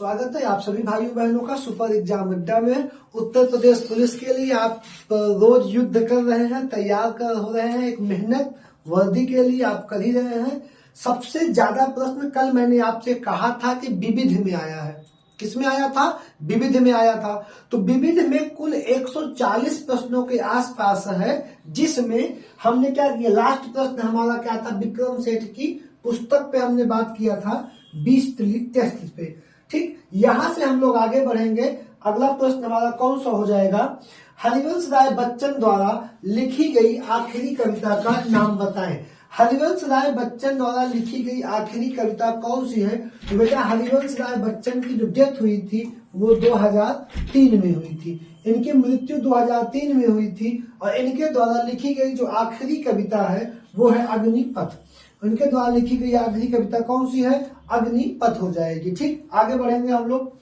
स्वागत है आप सभी भाइयों बहनों का सुपर एग्जाम अड्डा में। उत्तर प्रदेश पुलिस के लिए आप रोज युद्ध कर रहे हैं, तैयार कर हो रहे हैं, एक मेहनत वर्दी के लिए आप कर ही रहे हैं। सबसे ज्यादा प्रश्न कल मैंने आपसे कहा था कि विविध में आया है। किस में आया था? विविध में आया था। तो विविध में कुल 140 प्रश्नों के आसपास है, जिसमें हमने क्या किया, लास्ट प्रश्न हमारा क्या था, विक्रम सेठ की पुस्तक पे हमने बात किया था 20 टेस्ट पे। ठीक, यहां से हम लोग आगे बढ़ेंगे। अगला प्रश्न हमारा कौन सा हो जाएगा, हरिवंश राय बच्चन द्वारा लिखी गई आखिरी कविता का नाम बताएं। हरिवंश राय बच्चन द्वारा लिखी गई आखिरी कविता कौन सी है? तो बेटा हरिवंश राय बच्चन की जो डेथ हुई थी वो 2003 में हुई थी। इनकी मृत्यु 2003 में हुई थी और इनके द्वारा लिखी गई जो आखिरी कविता है वो है अग्निपथ। उनके द्वारा लिखी गई आखिरी कविता कौन सी है? अग्निपथ हो जाएगी। ठीक, आगे बढ़ेंगे हम लोग।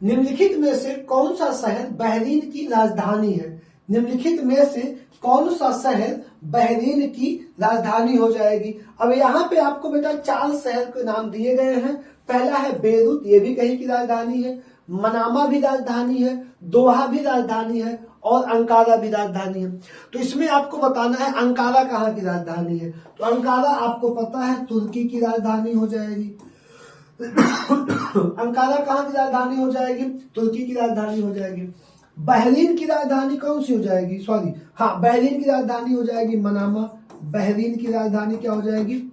निम्नलिखित में से कौन सा शहर बहरीन की राजधानी है? निम्नलिखित में से कौन सा शहर बहरीन की राजधानी हो जाएगी? अब यहाँ पे आपको बेटा 4 शहर के नाम दिए गए हैं। पहला है बेरूत, ये भी कहीं की राजधानी है। मनामा भी राजधानी है, दोहा भी राजधानी है और अंकारा भी राजधानी है। तो इसमें आपको बताना है अंकारा कहाँ की राजधानी है। तो अंकारा आपको पता है तुर्की की राजधानी हो जाएगी। अंकारा कहाँ की राजधानी हो जाएगी? तुर्की की राजधानी हो जाएगी। बहरीन की राजधानी कौन सी हो जाएगी? बहरीन की राजधानी हो जाएगी मनामा। बहरीन की राजधानी क्या हो जाएगी?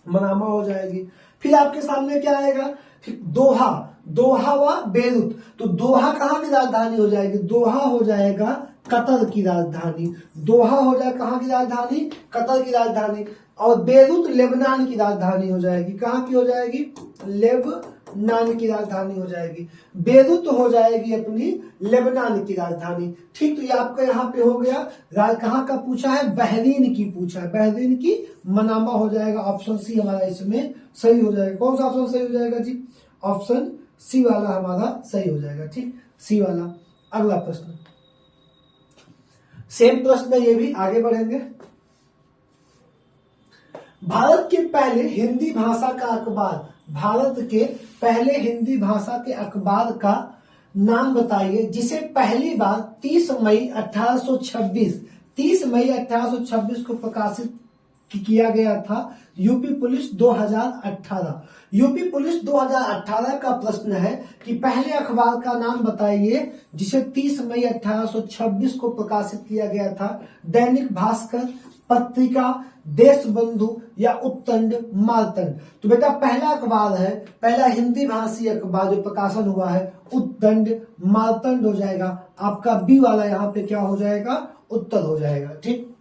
मनामा हो जाएगी। फिर आपके सामने क्या आएगा? दोहा, दोहा व बेरूत। तो दोहा कहाँ की राजधानी हो जाएगी? दोहा हो जाएगा कतर की राजधानी। दोहा हो जाएगा कहाँ की राजधानी? कतर की राजधानी। और बेरूत लेबनान की राजधानी हो जाएगी। कहाँ की हो जाएगी? लेबनान की राजधानी हो जाएगी। बेरूत हो जाएगी अपनी लेबनान की राजधानी। ठीक, तो ये आपका यहाँ पे हो गया। कहाँ का पूछा है? बहरीन की पूछा है। बहरीन की मनामा हो जाएगा। ऑप्शन सी हमारा इसमें सही हो जाएगा। कौन सा ऑप्शन सही हो जाएगा जी? ऑप्शन सी वाला हमारा सही हो जाएगा। ठीक, सी वाला। अगला प्रश्न, सेम प्रश्न ये भी, आगे बढ़ेंगे। भारत के पहले हिंदी भाषा का अखबार, भारत के पहले हिंदी भाषा के अखबार का नाम बताइए जिसे पहली बार 30 मई 1826 को प्रकाशित किया गया था। UP police 2018। यूपी पुलिस 2018 का प्रश्न है कि पहले अखबार का नाम बताइए जिसे 30 मई 1826 को प्रकाशित किया गया था। दैनिक भास्कर, पत्रिका, देशबंधु या उत्तंड मार्तंड। तो बेटा पहला अखबार है, पहला हिंदी भाषी अखबार जो प्रकाशन हुआ है उत्तंड मार्तंड हो जाएगा। आपका बी वाला यहाँ पे क्या हो जाएगा? उत्तर हो जाएगा। ठीक,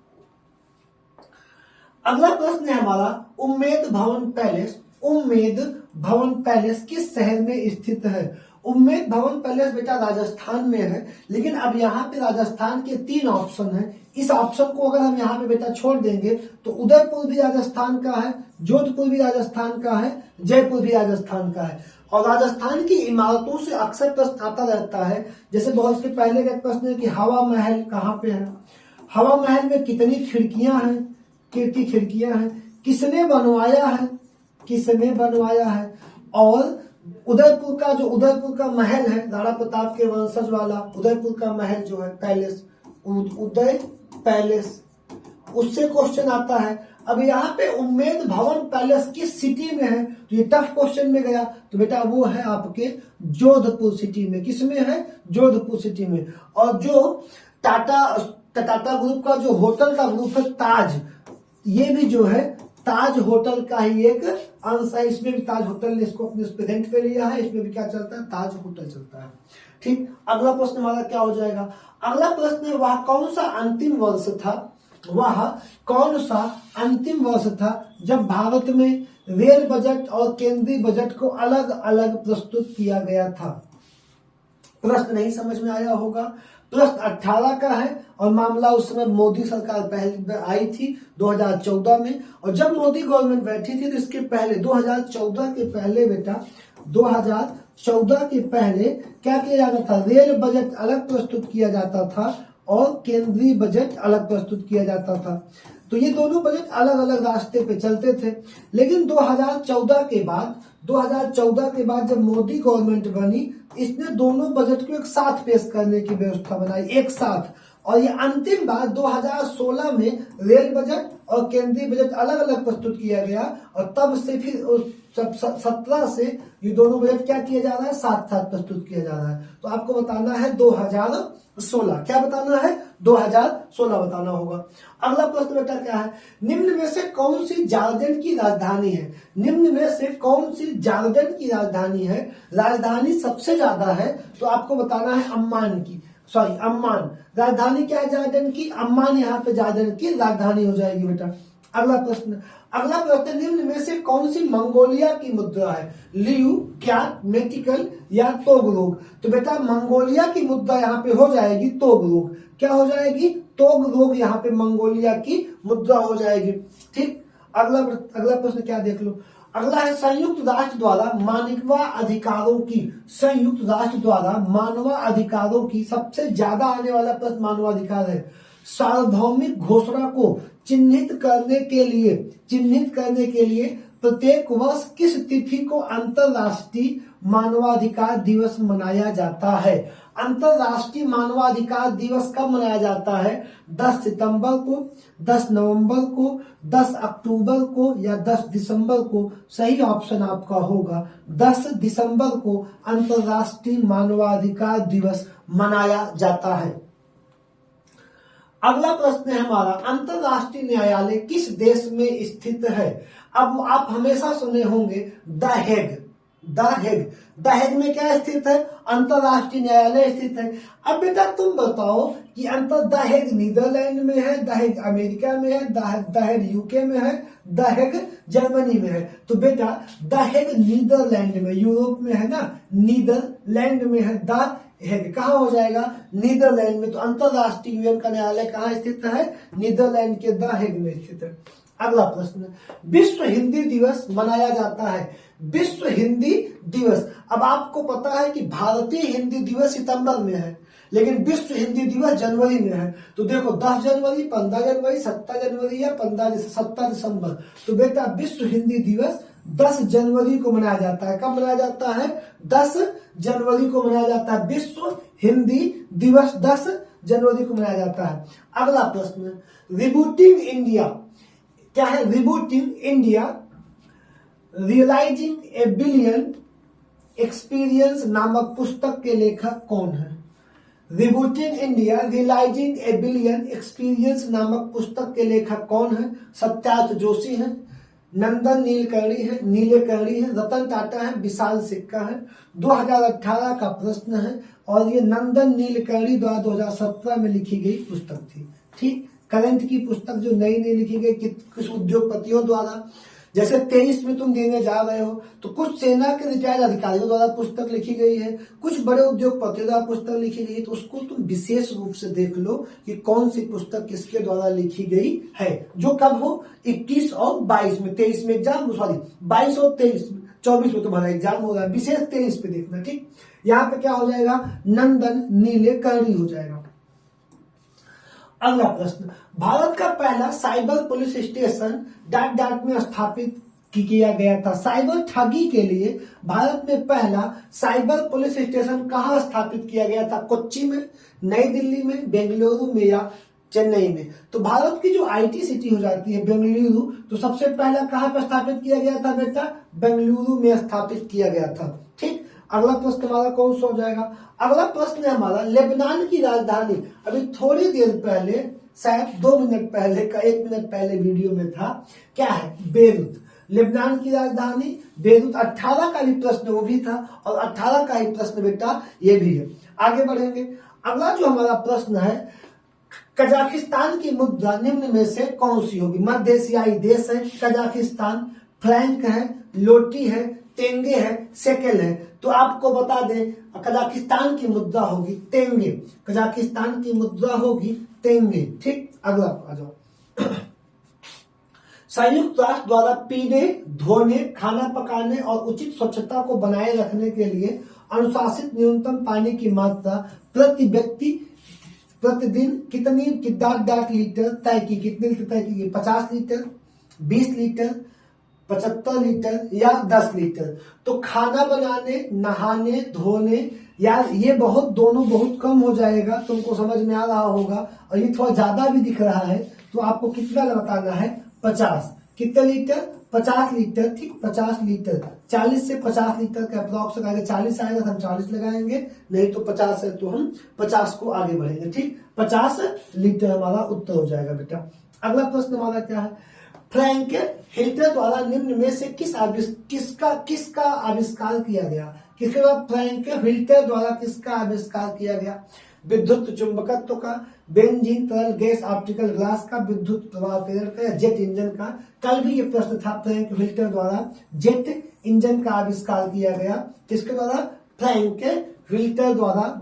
अगला प्रश्न है हमारा उम्मेद भवन पैलेस। उम्मेद भवन पैलेस किस शहर में स्थित है? उम्मेद भवन पैलेस बेटा राजस्थान में है। लेकिन अब यहाँ पे राजस्थान के 3 ऑप्शन हैं। इस ऑप्शन को अगर हम यहाँ पे बेटा छोड़ देंगे तो उदयपुर भी राजस्थान का है, जोधपुर भी राजस्थान का है, जयपुर भी राजस्थान का है। और राजस्थान की इमारतों से अक्सर प्रश्न आता रहता है। जैसे बहुत से पहले का प्रश्न है कि हवा महल कहाँ पे है, हवा महल में कितनी खिड़कियां हैं, कितनी खिड़कियां हैं, किसने बनवाया है, किसने बनवाया है। और उदयपुर का जो उदयपुर का महल है, राणा प्रताप के वंशज वाला उदयपुर का महल जो है पैलेस, उदय पैलेस, उससे क्वेश्चन आता है। अब यहाँ पे उम्मेद भवन पैलेस किस सिटी में है? तो ये टफ क्वेश्चन में गया। तो बेटा वो है आपके जोधपुर सिटी में। किसमें है? जोधपुर सिटी में। और जो टाटा ग्रुप का जो होटल का ग्रुप है ताज, ये भी जो है ताज होटल का ही एक अंश है। इसमें भी ताज होटल ने इसको अपने रेंट पे लिया है। इसमें भी क्या चलता है? ताज होटल चलता है। ठीक, अगला प्रश्न हमारा क्या हो जाएगा? अगला प्रश्न है वह कौन सा अंतिम वर्ष था, वह कौन सा अंतिम वर्ष था जब भारत में रेल बजट और केंद्रीय बजट को अलग अलग प्रस्तुत किया गया था? प्रश्न नहीं समझ में आया होगा। प्रश्न 18 का है और मामला उस समय मोदी सरकार पहले आई थी 2014 में। और जब मोदी गवर्नमेंट बैठी थी तो इसके पहले 2014 के पहले बेटा 2014 के पहले क्या किया जाता था? रेल बजट अलग प्रस्तुत किया जाता था और केंद्रीय बजट अलग प्रस्तुत किया जाता था। तो ये दोनों बजट अलग अलग रास्ते पे चलते थे। लेकिन 2014 के बाद 2014 के बाद जब मोदी गवर्नमेंट बनी, इसने दोनों बजट को एक साथ पेश करने की व्यवस्था बनाई, एक साथ। और ये अंतिम बार 2016 में रेल बजट और केंद्रीय बजट अलग अलग प्रस्तुत किया गया, और तब से फिर 17 से ये दोनों बजट क्या किया जा रहा है, साथ साथ प्रस्तुत किया जा रहा है। तो आपको बताना है 2016, क्या बताना है, 2016 बताना होगा। अगला प्रश्न बेटा क्या है, निम्न में से कौन सी झारखंड की राजधानी है, निम्न में से कौन सी झारखंड की राजधानी है, राजधानी सबसे ज्यादा है तो आपको बताना है अम्मान की, सॉरी अम्मान, राजधानी क्या है झारखंड की, अम्मान यहाँ पे झारखंड की राजधानी हो जाएगी बेटा। अगला प्रश्न, निम्न में से कौन सी मंगोलिया की मुद्रा है, लियू, क्या, मेटिकल या तोगलोग। तो बेटा मंगोलिया की मुद्रा यहाँ पे हो जाएगी तोगलोग, क्या हो जाएगी, तोगलोग यहाँ पे मंगोलिया की मुद्रा हो जाएगी। ठीक, अगला प्रश्न क्या देख लो, अगला है संयुक्त राष्ट्र द्वारा मानवाधिकारों की, संयुक्त राष्ट्र द्वारा मानवाधिकारों की सबसे ज्यादा आने वाला प्रश्न मानवाधिकार है। सार्वभौमिक घोषणा को चिन्हित करने के लिए प्रत्येक वर्ष किस तिथि को अंतरराष्ट्रीय मानवाधिकार दिवस मनाया जाता है। अंतरराष्ट्रीय मानवाधिकार दिवस कब मनाया जाता है, 10 सितंबर को, 10 नवंबर को, 10 अक्टूबर को या 10 दिसंबर को। सही ऑप्शन आपका होगा 10 दिसंबर को अंतरराष्ट्रीय मानवाधिकार दिवस मनाया जाता है। अगला प्रश्न है हमारा, अंतरराष्ट्रीय न्यायालय किस देश में स्थित है। अब आप हमेशा सुने होंगे द हेग, द हेग में क्या स्थित है, अंतरराष्ट्रीय न्यायालय स्थित है। अब बेटा तुम बताओ कि द हेग नीदरलैंड में है, द हेग अमेरिका में है, द हेग यूके में है, द हेग जर्मनी में है। तो बेटा द हेग नीदरलैंड में, यूरोप में है ना, नीदरलैंड में है द हेग, कहाँ हो जाएगा, नीदरलैंड में। तो अंतरराष्ट्रीय यूएन का न्यायालय कहाँ स्थित है, नीदरलैंड के द हेग में स्थित है। अगला प्रश्न, विश्व हिंदी दिवस मनाया जाता है, विश्व हिंदी दिवस। अब आपको पता है कि भारतीय हिंदी दिवस सितंबर में है, लेकिन विश्व हिंदी दिवस जनवरी में है। तो देखो 10 जनवरी, 15 जनवरी, 17 जनवरी या 17 दिसंबर। तो बेटा विश्व हिंदी दिवस 10 जनवरी को मनाया जाता है। कब मनाया जाता है, 10 जनवरी को मनाया जाता है। विश्व हिंदी दिवस 10 जनवरी को मनाया जाता है। अगला प्रश्न, रिबूटिंग इंडिया क्या है, rebooting India realising a billion experience नामक पुस्तक के लेखक कौन है। Rebooting India realising a billion experience नामक पुस्तक के लेखक कौन है, सत्यार्थ जोशी है, नंदन नीलेकर्णी है, रतन टाटा है, विशाल सिक्का है। 2018 का प्रश्न है और ये नंदन नीलेकर्णी द्वारा 2017 में लिखी गई पुस्तक थी। ठीक, करंट की पुस्तक जो नई लिखी गई कुछ उद्योगपतियों द्वारा। जैसे 23 में तुम देने जा रहे हो तो कुछ सेना के रिटायर्ड अधिकारियों द्वारा पुस्तक लिखी गई है, कुछ बड़े उद्योगपतियों द्वारा पुस्तक लिखी गई है। तो उसको तुम विशेष रूप से देख लो कि कौन सी पुस्तक किसके द्वारा लिखी गई है। जो कब हो, 21 और 22 में, 23 में एग्जाम, सॉरी 22 और 24 में तुम्हारा एग्जाम हो रहा है, विशेष 23 पे देखना। ठीक, यहाँ पे क्या हो जाएगा, नंदन नीलेकर्णी हो जाएगा। अगला प्रश्न, भारत का पहला साइबर पुलिस स्टेशन डाट में स्थापित किया गया था। साइबर ठगी के लिए भारत में पहला साइबर पुलिस स्टेशन कहाँ स्थापित किया गया था, कोच्चि में, नई दिल्ली में, बेंगलुरु में या चेन्नई में। तो भारत की जो आईटी सिटी हो जाती है बेंगलुरु, तो सबसे पहला कहाँ पर स्थापित किया गया था बेटा, बेंगलुरु में स्थापित किया गया था। ठीक, अगला प्रश्न हमारा कौन सा हो जाएगा, अगला प्रश्न है हमारा, लेबनान की राजधानी, अभी थोड़ी देर पहले, शायद 2 मिनट पहले का 1 मिनट पहले वीडियो में था, क्या है, बेरूत। लेबनान की राजधानी बेरूत। 18 का भी प्रश्न वो भी था और 18 का ही प्रश्न बेटा ये भी है। आगे बढ़ेंगे, अगला जो हमारा प्रश्न है, कजाकिस्तान की मुद्रा निम्न में से कौन सी होगी। मध्य एशियाई देश है कजाकिस्तान, फ्रैंक है, लोटी है, तेंगे है, सेकेल है। तो आपको बता दें कजाकिस्तान की मुद्रा होगी तेंगे, कजाकिस्तान की मुद्रा होगी तेंगे। ठीक, अगला आ जाओ। संयुक्त राष्ट्र द्वारा पीने, धोने, खाना पकाने और उचित स्वच्छता को बनाए रखने के लिए अनुशासित न्यूनतम पानी की मात्रा प्रति व्यक्ति प्रतिदिन कितनी लीटर तय की, कितने लीटर तय की, 50 लीटर, 20 लीटर, 75 लीटर या 10 लीटर। तो खाना बनाने, नहाने, धोने, यार ये बहुत दोनों बहुत कम हो जाएगा, तुमको समझ में आ रहा होगा। और ये थोड़ा ज्यादा भी दिख रहा है, तो आपको कितना बताना है, 50। कितने लीटर, 50 लीटर, ठीक, 50 लीटर। 40 से 50 लीटर का अप्रॉक्स लगाएंगे, 40 आएगा तो हम 40 लगाएंगे, नहीं तो 50 है तो हम 50 को आगे बढ़ेंगे, ठीक। 50 लीटर हमारा उत्तर हो जाएगा बेटा। अगला प्रश्न हमारा क्या है, फ्रैंक हिल्टर द्वारा निम्न में से किसका आविष्कार किया गया। किसके द्वारा, फ्रैंक हिल्टर द्वारा किसका आविष्कार किया गया। विद्युत चुंबकत्व का, बेंजीन तरल गैस ऑप्टिकल ग्लास का, विद्युत प्रवाह प्रेरण का, या जेट इंजन का। कल भी ये प्रश्न था, फ्रैंक हिल्टर द्वारा जेट इंजन का आविष्कार किया गया। किसके द्वारा, फ्रैंक हिल्टर द्वारा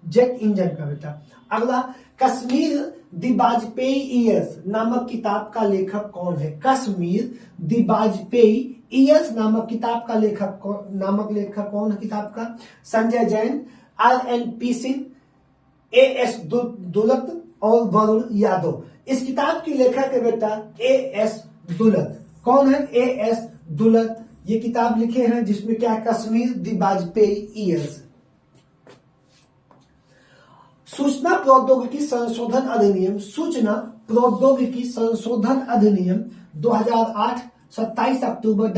जेट इंजन का बेटा। अगला, कश्मीर द वाजपेयी ईयर्स नामक किताब का लेखक कौन है। कश्मीर द वाजपेयी ईयर्स नामक किताब का लेखक कौन है किताब का। संजय जैन, R.N.P. सिंह, A.S. दुलत और वरुण यादव। इस किताब की लेखक है बेटा A.S. दुलत। कौन है, A.S. दुलत। ये किताब लिखे हैं जिसमें क्या, कश्मीर द वाजपेयी ईयर्स। सूचना प्रौद्योगिकी संशोधन अधिनियम, सूचना प्रौद्योगिकी संशोधन अधिनियम 2008 27 अक्टूबर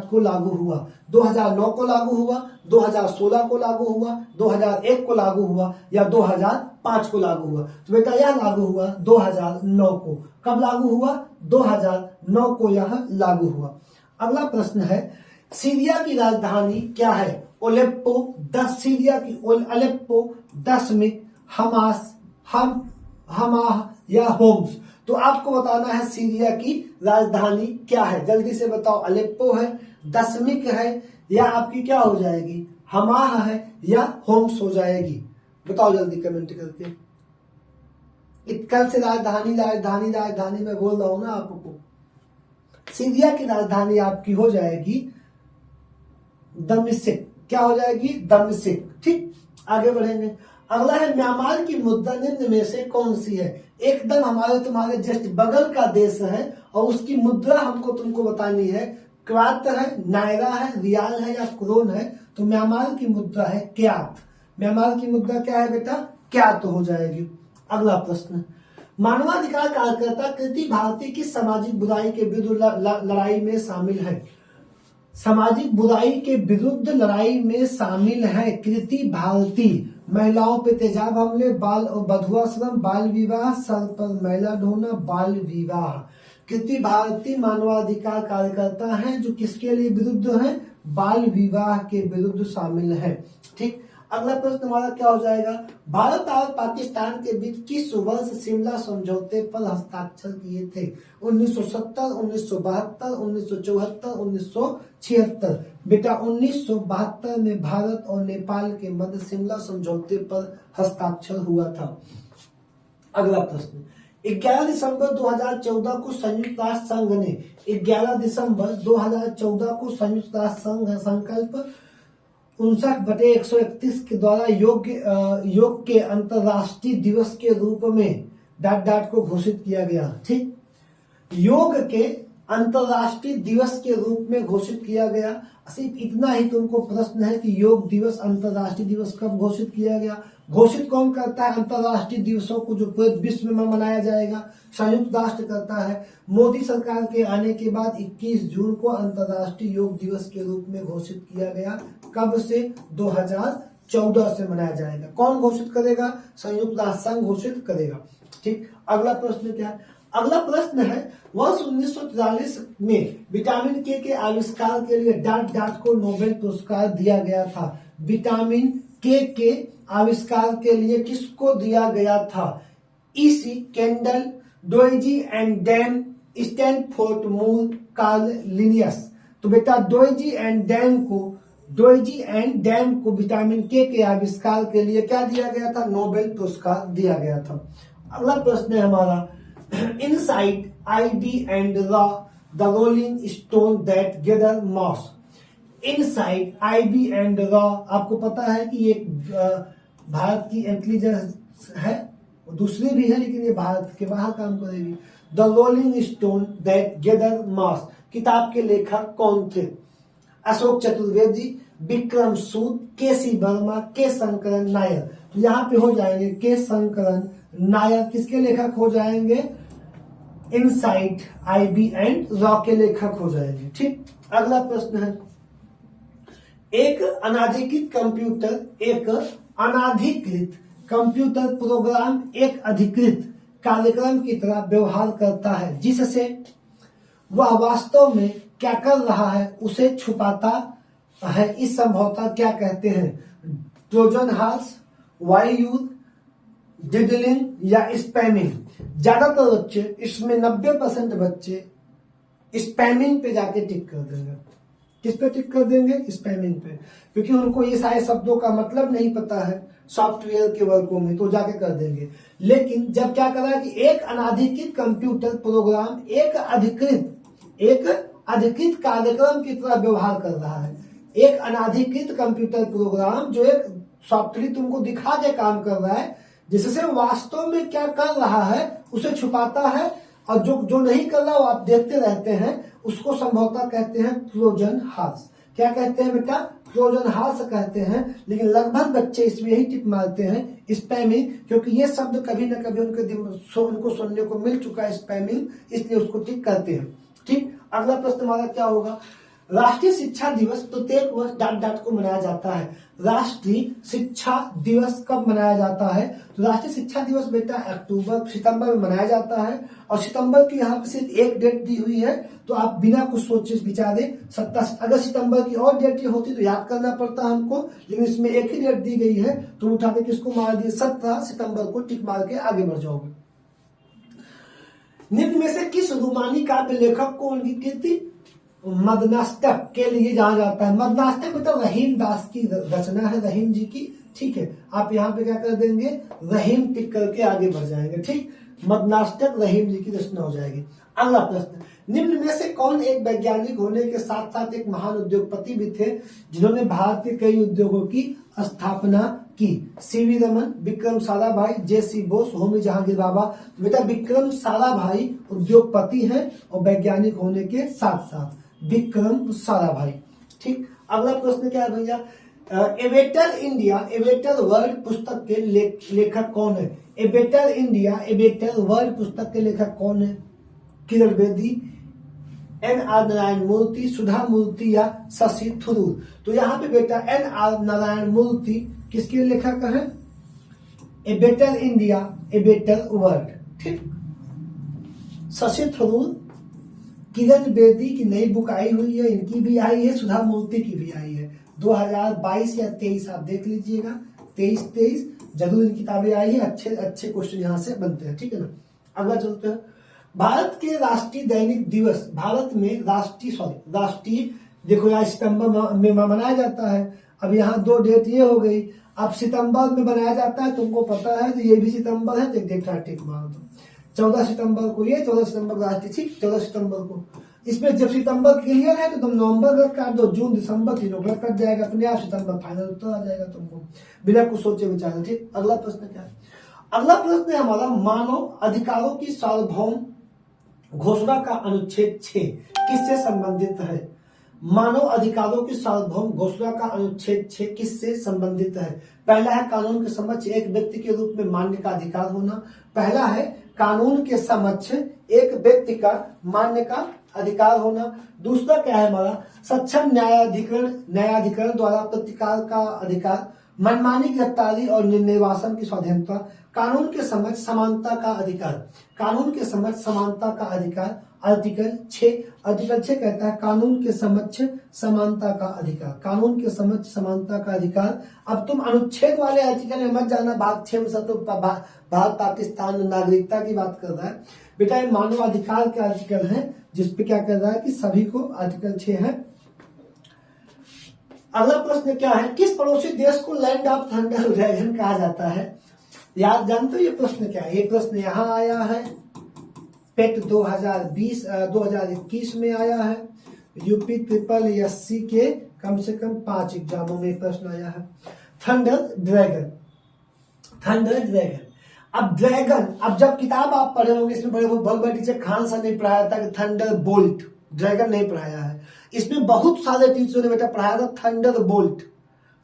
को लागू हुआ। 2009 को लागू हुआ, 2016 को लागू हुआ, 2001 को लागू हुआ, या 2005 को लागू हुआ। तो बेटा यह लागू हुआ 2009 को। कब लागू हुआ, 2009 को यह लागू हुआ। अगला प्रश्न है, सीरिया की राजधानी क्या है। ओलेप्पो, सीरिया की अलेप्पो, दशमिक, हमास, हमाह या होम्स। तो आपको बताना है सीरिया की राजधानी क्या है, जल्दी से बताओ। अलेप्पो है, दशमिक है, या आपकी क्या हो जाएगी, हमाह है, या होम्स हो जाएगी। बताओ जल्दी कमेंट करके। कल से राजधानी राजधानी राजधानी मैं बोल रहा हूं ना आपको। सीरिया की राजधानी आपकी हो जाएगी दमिश्क। क्या हो जाएगी, दमिश्क, ठीक। आगे बढ़ेंगे। अगला है, म्यांमार की मुद्रा निम्न में से कौन सी है। एकदम हमारे तुम्हारे जस्ट बगल का देश है और उसकी मुद्रा तुमको बतानी है। क्वात है, नायरा है, रियाल है, या क्रोन है। तो म्यांमार की मुद्रा है क्यात। म्यांमार की मुद्रा क्या है बेटा, क्यात हो जाएगी। अगला प्रश्न, मानवाधिकार कार्यकर्ता कृति भारती किस सामाजिक बुराई के विरुद्ध लड़ाई में शामिल है। सामाजिक बुराई के विरुद्ध लड़ाई में शामिल है कृति भारती। महिलाओं पे तेजाब हमले, बाल और बधुआ श्रम, बाल विवाह, सर पर मैला ढोना, बाल विवाह। कृति भारती मानवाधिकार कार्यकर्ता हैं जो किसके लिए विरुद्ध हैं, बाल विवाह के विरुद्ध शामिल है, ठीक। अगला प्रश्न हमारा क्या हो जाएगा, भारत और पाकिस्तान के बीच किस वर्ष शिमला समझौते पर हस्ताक्षर किए थे। 1970, 1972, 1974, 1976। बेटा 1972 में भारत और नेपाल के मध्य शिमला समझौते पर हस्ताक्षर हुआ था। अगला प्रश्न, 11 दिसंबर 2014 को संयुक्त राष्ट्र संघ ने 11 दिसंबर 2014 को संयुक्त राष्ट्र संघ संकल्प 59/131 के द्वारा योग के अंतरराष्ट्रीय दिवस के रूप में को घोषित किया गया, ठीक। योग के अंतरराष्ट्रीय दिवस के रूप में घोषित किया गया। सिर्फ इतना ही तुमको प्रश्न है कि योग दिवस, अंतरराष्ट्रीय दिवस कब घोषित किया गया। घोषित कौन करता है अंतरराष्ट्रीय दिवसों को जो पूरे विश्व में मनाया जाएगा, संयुक्त राष्ट्र करता है। मोदी सरकार के आने के बाद 21 जून को अंतरराष्ट्रीय योग दिवस के रूप में घोषित किया गया। कब से, 2014 से मनाया जाएगा। कौन घोषित करेगा, संयुक्त राष्ट्र संघ घोषित करेगा, ठीक। अगला प्रश्न क्या है, अगला प्रश्न है, वर्ष 1943 में विटामिन के आविष्कार के लिए को नोबेल पुरस्कार दिया गया था। विटामिन के आविष्कार के लिए किसको दिया गया था। EC, Kendall, Doisy and Dam, Stanford Moore, Carl Linnaeus. तो बेटा डोइजी एंड डैम को विटामिन के आविष्कार के लिए क्या दिया गया था, नोबेल पुरस्कार दिया गया था। अगला प्रश्न है हमारा, inside IB and the rolling stone that gather moss. Inside IB and आपको पता है कि ये भारत की इंटेलिजेंस है, दूसरी भी है लेकिन ये भारत के बाहर काम करेगी। The rolling stone that gather moss किताब के लेखक कौन थे? अशोक चतुर्वेदी, विक्रम सूद, केसी वर्मा, के शंकरन नायर। तो यहाँ पे हो जाएंगे के शंकरन नायर किसके लेखक हो जाएंगे? इनसाइट, आईबी एंड रॉ के लेखक हो जाएंगे। ठीक, अगला प्रश्न है, एक अनाधिकृत कंप्यूटर प्रोग्राम एक अधिकृत कार्यक्रम की तरह व्यवहार करता है जिससे वह वास्तव में क्या कर रहा है उसे छुपाता है। इस संभवतः क्या कहते हैं? ट्रोजन हॉर्स, वायू, डिडलिंग या स्पैमिंग। ज्यादातर बच्चे इसमें 90% बच्चे स्पैमिंग पे जाके टिक कर देंगे। किस पे टिक कर देंगे? स्पैमिंग पे, क्योंकि उनको ये सारे शब्दों का मतलब नहीं पता है सॉफ्टवेयर के वर्गों में, तो जाके कर देंगे। लेकिन जब क्या कर रहा है कि एक अनाधिकृत कंप्यूटर प्रोग्राम एक अधिकृत कार्यक्रम की तरह व्यवहार कर रहा है। एक अनाधिकृत कंप्यूटर प्रोग्राम जो एक सॉफ्टवेयर तुमको दिखा के काम कर रहा है, जिससे वास्तव में क्या कर रहा है उसे छुपाता है, और जो नहीं कर रहा वो आप देखते रहते हैं, उसको संभवतः कहते हैं ट्रोजन हॉर्स। क्या कहते हैं बेटा? ट्रोजन हॉर्स कहते हैं। लेकिन लगभग बच्चे इसमें यही टिक मारते हैं स्पैमिंग, क्योंकि ये शब्द कभी ना कभी उनको सुनने को मिल चुका है स्पैमिंग, इसलिए उसको टिक करते हैं। ठीक, अगला प्रश्न हमारा क्या होगा? राष्ट्रीय शिक्षा दिवस प्रत्येक वर्ष डॉट डॉट को मनाया जाता है। राष्ट्रीय शिक्षा दिवस कब मनाया जाता है? तो राष्ट्रीय शिक्षा दिवस बेटा सितंबर में मनाया जाता है, और सितंबर की यहाँ पे सिर्फ एक डेट दी हुई है, तो आप बिना कुछ सोचे विचारे अगर सितंबर की और डेट होती तो याद करना पड़ता हमको, लेकिन इसमें एक ही डेट दी गई है, तो उठा के किसको मार दिए? 17 सितंबर को टिक मार के आगे बढ़ जाओगे। निम्न में से किस रोमानी काव्य लेखक को उनकी कीर्ति मदनाष्टक के लिए जाना जाता है? मदनाष्टक मतलब रहीम दास की रचना है, रहीम जी की। ठीक है, आप यहाँ पे क्या कर देंगे? रहीम टिक करके आगे बढ़ जाएंगे। ठीक, मदनाष्टक रहीम जी की रचना हो जाएगी। अगला प्रश्न, निम्न में से कौन एक वैज्ञानिक होने के साथ साथ एक महान उद्योगपति भी थे जिन्होंने भारत के कई उद्योगों की स्थापना की? सीवी रमन, विक्रम साराभाई, जेसी बोस, होमी जहांगीर बाबा। तो बेटा विक्रम साराभाई उद्योगपति हैं और वैज्ञानिक होने के साथ साथ विक्रम साराभाई। ठीक, अगला प्रश्न क्या है भैया? ए बेटर वर्ल्ड पुस्तक के लेखक कौन है? ए बेटर वर्ल्ड पुस्तक के लेखक कौन है? किरण बेदी, एन.आर. नारायण मूर्ति, सुधा मूर्ति या शशि थरूर। तो यहाँ पे बेटा एन.आर. नारायण मूर्ति किसके लेखक है? A better India, a better world. ठीक, शशि थरूर, किरण बेदी की नई बुक आई हुई है, इनकी भी आई है, सुधा मूर्ति की भी आई है। 2022 या 23 आप देख लीजिएगा, 23 जरूर इन किताबें आई है। अच्छे क्वेश्चन यहाँ से बनते हैं। ठीक है ना, अगला चलते हैं। भारत के राष्ट्रीय दैनिक दिवस, भारत में राष्ट्रीय देखो यहाँ सितंबर में मनाया जाता है। अब यहाँ दो डेट ये हो गई, अब सितंबर में मनाया जाता है, तुमको पता है, तो ये भी सितंबर है, तो एक डेट टिक मार दो। 14 सितंबर को ये, 14 सितंबर राष्ट्रीय, ठीक, 14 सितंबर को। इसमें जब सितंबर क्लियर है तो तुम नवंबर गलत काट दो, जून दिसंबर तीनों गलत कट जाएगा, अपने आप सितंबर फाइनल उत्तर आ जाएगा तुमको, बिना कुछ सोचे विचारे। ठीक, अगला प्रश्न क्या है? अगला प्रश्न है हमारा, मानव अधिकारों की सार्वभौम घोषणा का अनुच्छेद 6 किससे संबंधित है? मानव अधिकारों की सार्वभौम घोषणा का अनुच्छेद 6 किससे संबंधित है? पहला है कानून के समक्ष एक व्यक्ति के रूप में मान्य का अधिकार होना। पहला है कानून के समक्ष एक व्यक्ति का मान्य का अधिकार होना। दूसरा क्या है हमारा? सक्षम न्यायाधिकरण द्वारा प्रतिकार का अधिकार, मनमानी गिरफ्तारी और निर्वासन की स्वाधीनता, कानून के समक्ष समानता का अधिकार, कानून के समक्ष समानता का अधिकार। आर्टिकल 6 कहता है कानून के समक्ष समानता का अधिकार, कानून के समक्ष समानता का अधिकार। अब तुम अनुच्छेद वाले आर्टिकल में मत जाना, भाग 6 में सब तो भारत पाकिस्तान नागरिकता की बात कर रहा है बेटा। ये मानव अधिकार के आर्टिकल है जिसपे क्या कर रहा है कि सभी को आर्टिकल 6 है। अगला प्रश्न क्या है? किस पड़ोसी देश को लैंड ऑफ थंडर ड्रैगन कहा जाता है? याद जानते हो ये प्रश्न क्या है? ये प्रश्न यहाँ आया है, पेट 2021 में आया है, यूपी SSC के कम से कम 5 एग्जामों में प्रश्न आया है। Thunder dragon. अब ड्रैगन, अब जब किताब आप पढ़े होंगे इसमें बड़े टीचर खान सर ने पढ़ाया था कि थंडर बोल्ट ड्रैगन नहीं पढ़ाया है। इसमें बहुत सारे टीचरों ने बेटा पढ़ाया था थंडरबोल्ट।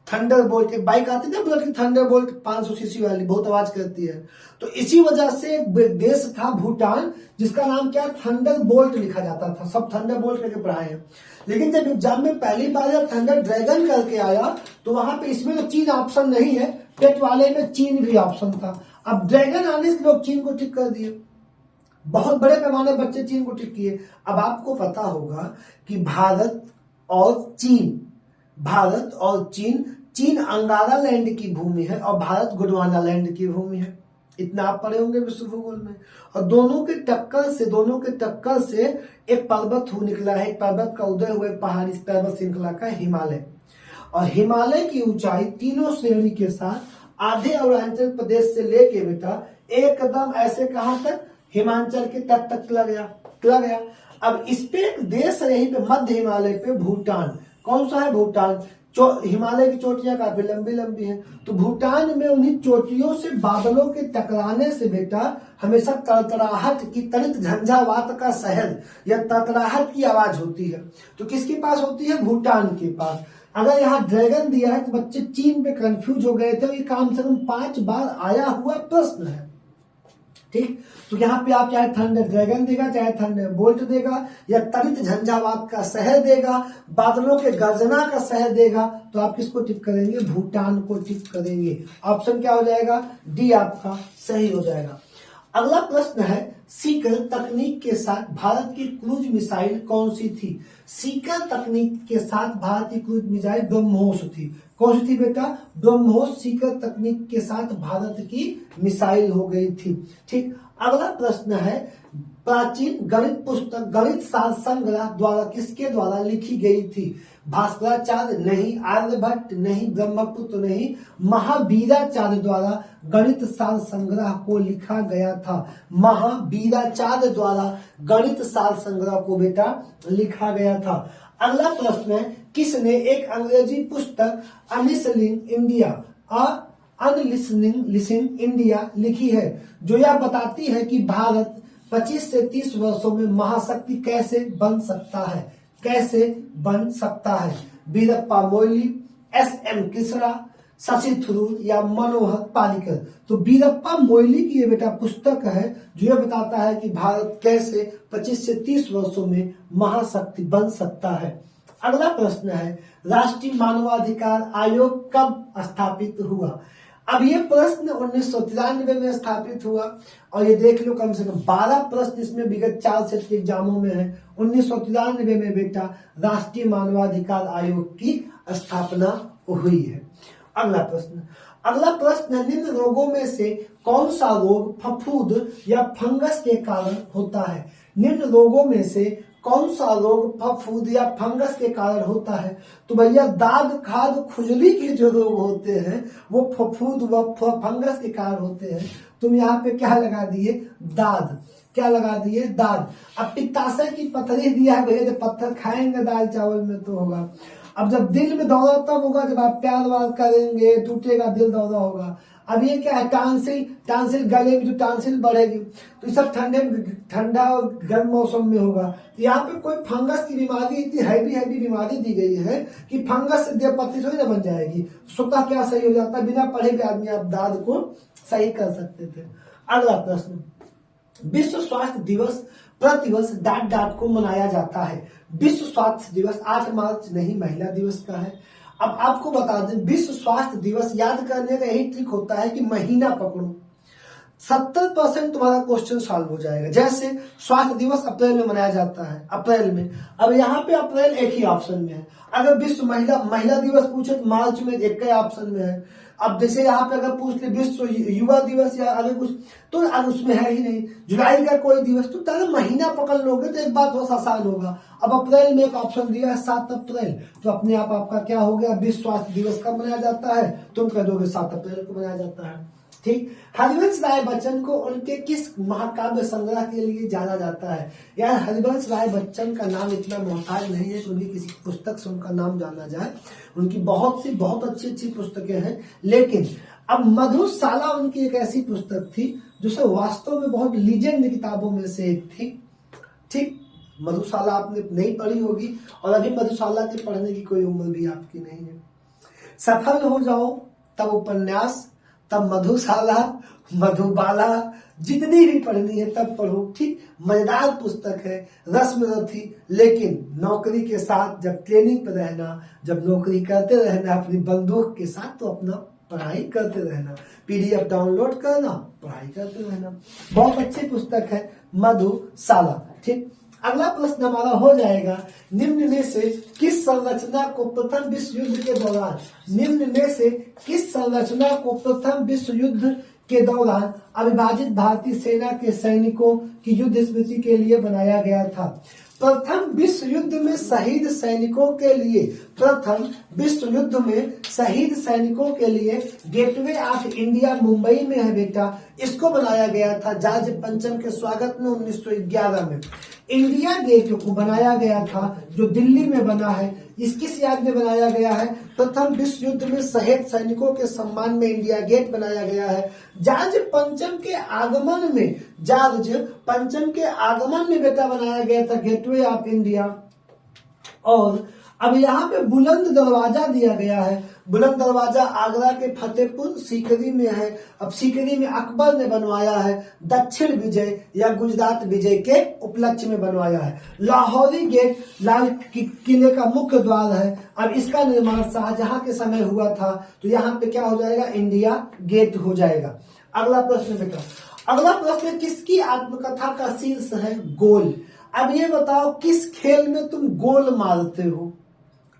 थंडरबोल्ट एक बाइक आती है ना थंडरबोल्ट 500 सीसी वाली, बहुत आवाज करती है। तो इसी वजह से एक देश था भूटान जिसका नाम क्या थंडरबोल्ट लिखा जाता था, सब थंडरबोल्ट करके पढ़ाए हैं। लेकिन जब एग्जाम में पहली बार जब थंडर ड्रैगन करके आया तो वहां पे इसमें तो चीन ऑप्शन नहीं है, टेट वाले में चीन भी ऑप्शन था। अब ड्रैगन आने से लोग चीन को टिक कर दिए, बहुत बड़े पैमाने बच्चे चीन को टिक किए। अब आपको पता होगा कि भारत और चीन, चीन अंगारा लैंड की भूमि है और भारत गोंडवाना लैंड की भूमि है, इतना आप पढ़े होंगे विश्व भूगोल में। और दोनों के टक्कर से एक पर्वत निकला है, एक पर्वत का उदय हुआ पहाड़ी पर्वत श्रृंखला का हिमालय। और हिमालय की ऊंचाई तीनों श्रेणी के साथ आधे अरुणाचल प्रदेश से लेके बेटा एकदम ऐसे कहां तक हिमाचल के तट तक चला गया। अब इस पे एक देश है यहीं पे मध्य हिमालय पे भूटान, कौन सा है भूटान, हिमालय की चोटियां काफी लंबी लंबी हैं। तो भूटान में उन्हीं चोटियों से बादलों के टकराने से बेटा हमेशा तड़तड़ाहट की तड़ित झंझावात का शहर या तड़तड़ाहट की आवाज होती है। तो किसके पास होती है, भूटान के पास। अगर यहाँ ड्रैगन दिया है तो बच्चे चीन पे कंफ्यूज हो गए थे, ये कम से कम 5 बार आया हुआ प्रश्न है, ठीक। तो यहाँ पे आप चाहे थंडर ड्रैगन देगा, चाहे थंडर बोल्ट देगा, या तड़ित झंझावात का शहर देगा, बादलों के गर्जना का शहर देगा, तो आप किसको टिक करेंगे, भूटान को टिक करेंगे। ऑप्शन क्या हो जाएगा, डी आपका सही हो जाएगा। अगला प्रश्न है, सीकर तकनीक के साथ भारत की क्रूज मिसाइल कौन सी थी। सीकर तकनीक के साथ भारत की क्रूज मिसाइल ब्रह्मोस थी। कौन सी थी बेटा, ब्रह्मोस सीकर तकनीक के साथ भारत की मिसाइल हो गई थी, ठीक। अगला प्रश्न है, प्राचीन गणित पुस्तक गणित सार संग्रह द्वारा किसके द्वारा लिखी गई थी। भास्कराचार्य नहीं, आर्यभट्ट नहीं, ब्रह्मपुत्र नहीं, महावीराचार्य द्वारा गणित सार संग्रह को लिखा गया था। महावीराचार्य द्वारा गणित सार संग्रह को बेटा लिखा गया था। अगला प्रश्न है, किसने एक अंग्रेजी पुस्तक अनलिसनिंग इंडिया लिखी है, जो यह बताती है कि भारत 25 से 30 वर्षों में महाशक्ति कैसे बन सकता है। वीरप्पा मोइली, S.M. कृष्णा, शशि थरूर या मनोहर पारिकर। तो वीरप्पा मोइली की ये बेटा पुस्तक है जो यह बताता है कि भारत कैसे 25 से 30 वर्षों में महाशक्ति बन सकता है। अगला प्रश्न है, राष्ट्रीय मानवाधिकार आयोग कब स्थापित हुआ। अब ये प्रश्न 1993 में स्थापित हुआ और ये देख लो कम से कम 12 प्रश्न इसमें विगत 4 सेट के एग्जामों में है। 1993 में बेटा राष्ट्रीय मानवाधिकार आयोग की स्थापना हुई है। अगला प्रश्न है, निम्न रोगों में से कौन सा रोग फफूंद या फंगस के कारण होता है। निम्न रोगों में से कौन सा रोग फफूंद या फंगस के कारण होता है। तो भैया दाद खाद खुजली के जो रोग होते हैं वो फफूंद व फंगस के कारण होते हैं। तुम यहाँ पे क्या लगा दिए, दाद, क्या लगा दिए, दाद। अब पित्ताशय की पथरी दिया है भैया, जब पत्थर खाएंगे दाल चावल में तो होगा। अब जब दिल में दौरा तब होगा जब आप प्यार वार करेंगे, टूटेगा दिल, दौरा होगा। अब ये क्या है, टांसिल गले में जो टांसिल बढ़ेगी, तो ये सब ठंडा और गर्म मौसम में होगा। तो यहाँ पे कोई फंगस की बीमारी, इतनी हैवी बीमारी दी गई है कि फंगस से देह पत्ती थोड़ी ना बन जाएगी। स्वतः क्या सही हो जाता है, बिना पढ़े भी आदमी आप दाद को सही कर सकते थे। अगला प्रश्न, विश्व स्वास्थ्य दिवस प्रतिवर्ष डाट को मनाया जाता है। विश्व स्वास्थ्य दिवस 8 मार्च नहीं, महिला दिवस का है। अब आपको बता दें, विश्व स्वास्थ्य दिवस याद करने का यही ट्रिक होता है कि महीना पकड़ो, 70% तुम्हारा क्वेश्चन सॉल्व हो जाएगा। जैसे स्वास्थ्य दिवस अप्रैल में मनाया जाता है, अप्रैल में। अब यहाँ पे अप्रैल एक ही ऑप्शन में है। अगर विश्व महिला दिवस पूछे तो मार्च में एक ही ऑप्शन में है। अब जैसे यहाँ पे अगर पूछ ले विश्व युवा दिवस या अगर कुछ, तो उसमें है ही नहीं। जुलाई का कोई दिवस, तो तारा महीना पकड़ लोगे तो एक बात बहुत आसान होगा। अब अप्रैल में एक ऑप्शन दिया है 7 अप्रैल, तो अपने आप आपका क्या हो गया, विश्व स्वास्थ्य दिवस कब मनाया जाता है, तुम कह दोगे 7 अप्रैल को मनाया जाता है, ठीक। हरिवंश राय बच्चन को उनके किस महाकाव्य संग्रह के लिए जाना जाता है। यार हरिवंश राय बच्चन का नाम इतना मोहताज नहीं है कि उनकी किसी पुस्तक से उनका नाम जाना जाए। उनकी बहुत अच्छी पुस्तकें हैं, लेकिन अब मधुशाला उनकी एक ऐसी पुस्तक थी जो वास्तव में बहुत लीजेंड किताबों में से एक थी, ठीक। मधुशाला आपने नहीं पढ़ी होगी और अभी मधुशाला के पढ़ने की कोई उम्र भी आपकी नहीं है। सफल हो जाओ तब उपन्यास, तब मधुशाला, मधुबाला जितनी भी पढ़नी है तब पढ़ो, ठीक। मजेदार पुस्तक है, रस्मरथी, लेकिन नौकरी के साथ जब ट्रेनिंग पर रहना, जब नौकरी करते रहना अपनी बंदूक के साथ, तो अपना पढ़ाई करते रहना, पीडीएफ डाउनलोड करना, पढ़ाई करते रहना। बहुत अच्छी पुस्तक है मधुशाला, ठीक। अगला प्रश्न हमारा हो जाएगा, निम्न में से किस संरचना को प्रथम विश्व युद्ध के दौरान, निम्न में से किस संरचना को प्रथम विश्व युद्ध के दौरान अविभाजित भारतीय सेना के सैनिकों की युद्ध स्मृति के लिए बनाया गया था? प्रथम विश्व युद्ध में शहीद सैनिकों के लिए, प्रथम विश्व युद्ध में शहीद सैनिकों के लिए गेटवे ऑफ इंडिया मुंबई में है बेटा। इसको बनाया गया था जॉर्ज पंचम के स्वागत में 1911 में। इंडिया गेट को बनाया गया था जो दिल्ली में बना है, किस याद में बनाया गया है? प्रथम विश्व युद्ध में शहीद सैनिकों के सम्मान में इंडिया गेट बनाया गया है। जॉर्ज पंचम के आगमन में, जॉर्ज पंचम के आगमन में बेटा बनाया गया था गेटवे ऑफ इंडिया। और अब यहाँ पे बुलंद दरवाजा दिया गया है। बुलंद दरवाजा आगरा के फतेहपुर सीकरी में है। अब सीकरी में अकबर ने बनवाया है, दक्षिण विजय या गुजरात विजय के उपलक्ष्य में बनवाया है। लाहौरी गेट लाल किले का मुख्य द्वार है। अब इसका निर्माण शाहजहां के समय हुआ था, तो यहाँ पे क्या हो जाएगा? इंडिया गेट हो जाएगा। अगला प्रश्न बेटा, अगला प्रश्न किसकी आत्मकथा का शीर्ष है? गोल। अब ये बताओ किस खेल में तुम गोल मारते हो,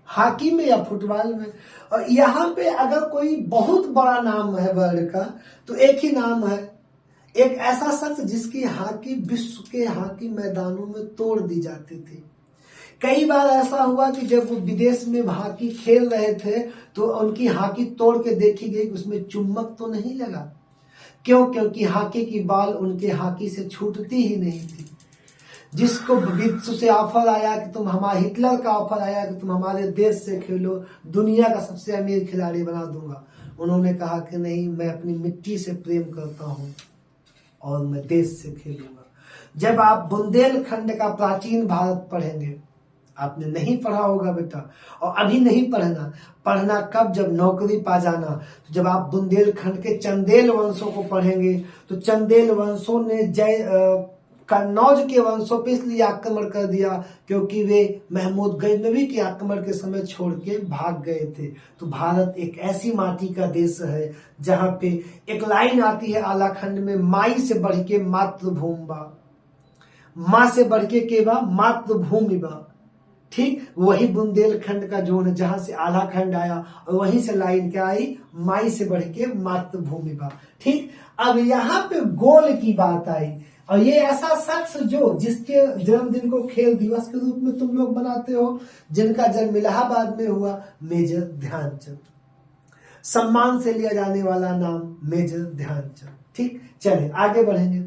हॉकी में या फुटबॉल में? और यहाँ पे अगर कोई बहुत बड़ा नाम है वर्ल्ड का, तो एक ही नाम है, एक ऐसा शख्स जिसकी हॉकी विश्व के हॉकी मैदानों में तोड़ दी जाती थी। कई बार ऐसा हुआ कि जब वो विदेश में हॉकी खेल रहे थे तो उनकी हॉकी तोड़ के देखी गई, उसमें चुम्बक तो नहीं लगा। क्यों? क्योंकि हॉकी की बॉल उनके हॉकी से छूटती ही नहीं थी। जिसको विश्व से ऑफर आया कि तुम हमारे, हिटलर का ऑफर आया कि तुम हमारे देश से खेलो, दुनिया का सबसे अमीर खिलाड़ी बना दूंगा, उन्होंने कहा कि नहीं, मैं अपनी मिट्टी से प्रेम करता हूं और मैं देश से खेलूंगा। जब आप बुंदेलखंड का प्राचीन भारत पढ़ेंगे, आपने नहीं पढ़ा होगा बेटा, और अभी नहीं पढ़ना, पढ़ना कब? जब नौकरी पा जाना। तो जब आप बुंदेलखंड के चंदेल वंशों को पढ़ेंगे, तो चंदेल वंशों ने कन्नौज के वंशों पे इसलिए आक्रमण कर दिया क्योंकि वे महमूद गजनवी के आक्रमण के समय छोड़ के भाग गए थे। तो भारत एक ऐसी माटी का देश है जहां पे एक लाइन आती है आलाखंड में, माई से बढ़ के मातृभूमि बा, माँ से बढ़ के बा मातृभूमि बा, ठीक। वही बुंदेलखंड का जोन है जहां से आलाखंड आया, और वहीं से लाइन क्या आई? माई से बढ़ के मातृभूमि बा, ठीक। अब यहाँ पे गोल की बात आई, और ये ऐसा शख्स जिसके जन्मदिन को खेल दिवस के रूप में तुम लोग बनाते हो, जिनका जन्म इलाहाबाद में हुआ, मेजर ध्यानचंद। सम्मान से लिया जाने वाला नाम मेजर ध्यानचंद, ठीक। चले आगे बढ़ेंगे।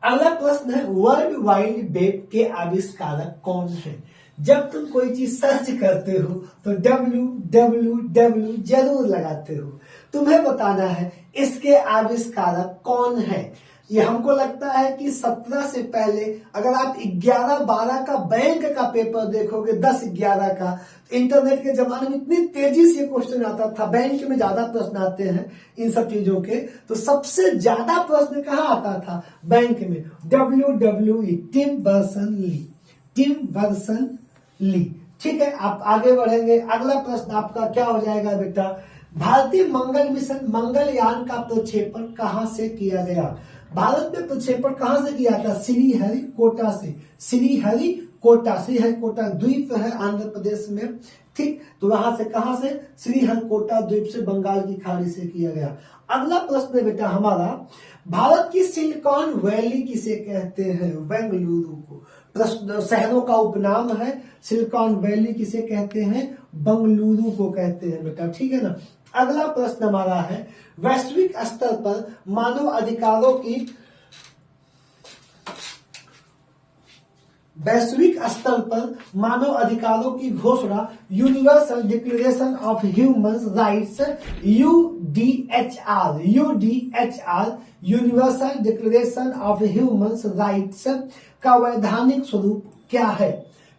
अगला प्रश्न है, वर्ल्ड वाइड वेब के आविष्कारक कौन है? जब तुम कोई चीज सर्च करते हो तो www जरूर लगाते हो। तुम्हें बताना है इसके आविष्कारक कौन है। ये हमको लगता है कि 17 से पहले अगर आप 11-12 का बैंक का पेपर देखोगे, 10-11 का, इंटरनेट के जमाने में इतनी तेजी से क्वेश्चन आता था, बैंक में ज्यादा प्रश्न आते हैं इन सब चीजों के, तो सबसे ज्यादा प्रश्न कहाँ आता था? बैंक में। WWE, टिम बर्सन ली, ठीक है। आप आगे बढ़ेंगे। अगला प्रश्न आपका क्या हो जाएगा बेटा? भारतीय मंगल मिशन, मंगलयान का प्रक्षेपण कहां से किया गया? भारत में प्रक्षेपण कहां से किया था? श्रीहरिकोटा से। श्रीहरिकोटा द्वीप है आंध्र प्रदेश में, ठीक। तो वहां से, कहां से? श्रीहरिकोटा द्वीप से, बंगाल की खाड़ी से किया गया। अगला प्रश्न बेटा हमारा, भारत की सिलिकॉन वैली किसे कहते हैं? बेंगलुरु को। शहरों का उपनाम है सिलिकॉन वैली, किसे कहते हैं? बेंगलुरु को कहते हैं बेटा, ठीक है ना। अगला प्रश्न हमारा है, वैश्विक स्तर पर मानव अधिकारों की घोषणा universal declaration of human rights, UDHR, universal declaration of human rights का वैधानिक स्वरूप क्या है?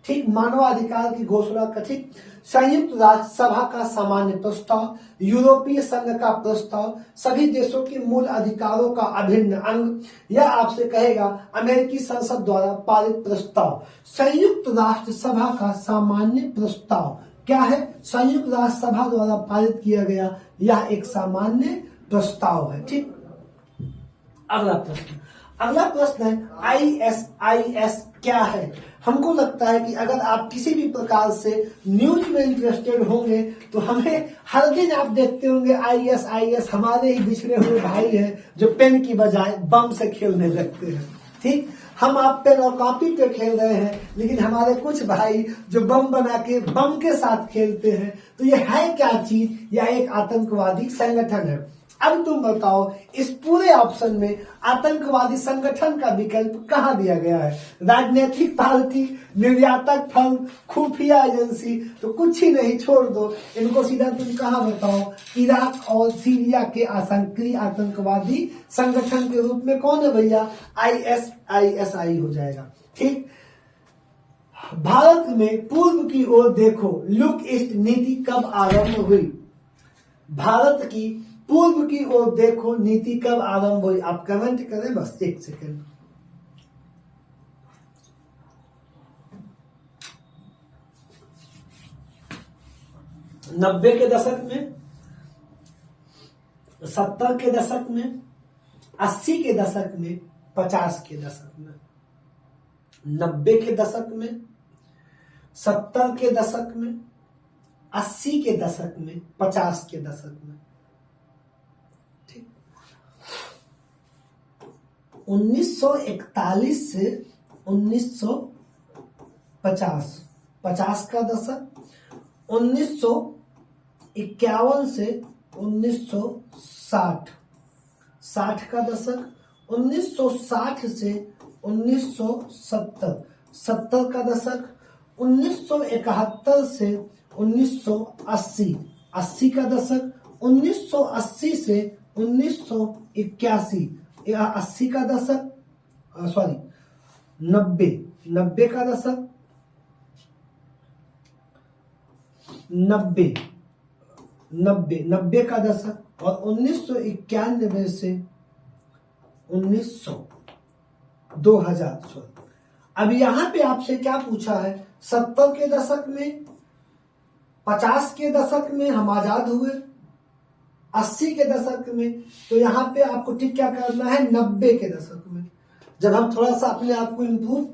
ठीक, मानवाधिकार की घोषणा कथित, संयुक्त राष्ट्र सभा का सामान्य प्रस्ताव, यूरोपीय संघ का प्रस्ताव, सभी देशों के मूल अधिकारों का अभिन्न अंग, या आपसे कहेगा अमेरिकी संसद द्वारा पारित प्रस्ताव। संयुक्त राष्ट्र सभा का सामान्य प्रस्ताव क्या है? संयुक्त राष्ट्र सभा द्वारा पारित किया गया यह एक सामान्य प्रस्ताव है। ठीक, अगला प्रश्न है ISIS क्या है? हमको लगता है कि अगर आप किसी भी प्रकार से न्यूज में इंटरेस्टेड होंगे तो हमें हर दिन आप देखते होंगे ISIS हमारे ही बिछड़े हुए भाई हैं जो पेन की बजाय बम से खेलने लगते हैं। ठीक, हम आप पेन और कॉपी पे खेल रहे हैं, लेकिन हमारे कुछ भाई जो बम बना के बम के साथ खेलते हैं। तो ये है क्या चीज? यह एक आतंकवादी संगठन है। अब तुम बताओ, इस पूरे ऑप्शन में आतंकवादी संगठन का विकल्प कहाँ दिया गया है? राजनीतिक पार्टी, निर्यातक फर्म, खुफिया एजेंसी? तो कुछ ही नहीं, छोड़ दो इनको, सीधा तुम कहाँ बताओ? इराक और सीरिया के आतंकी आतंकवादी संगठन के रूप में कौन है भैया? ISIS हो जाएगा। ठीक, भारत में पूर्व की ओर देखो लुक ईस्ट नीति कब आरंभ हुई? भारत की पूर्व की ओर देखो नीति कब आरंभ हुई? आप कमेंट करें, बस एक सेकंड। नब्बे के दशक में, 70 के दशक में, 80 के दशक में, 50 के दशक में। 90 के दशक में, 70 के दशक में, 80 के दशक में, 50 के दशक में। 1941 से 1950, 50 का दशक, 1951 से 1960, 60 का दशक, 1960 से 1970, 70 का दशक, 1971 से 1980, 80 का दशक, 1980 से 1981, 80 का दशक, 90 का दशक, 90 का दशक, और 1991 से 2000। अब यहाँ पे आपसे क्या पूछा है? 70 के दशक में, 50 के दशक में हम आजाद हुए, 80 के दशक में, तो यहाँ पे आपको ठीक क्या करना है? 90 के दशक में, जब हम थोड़ा सा अपने आप को इम्प्रूव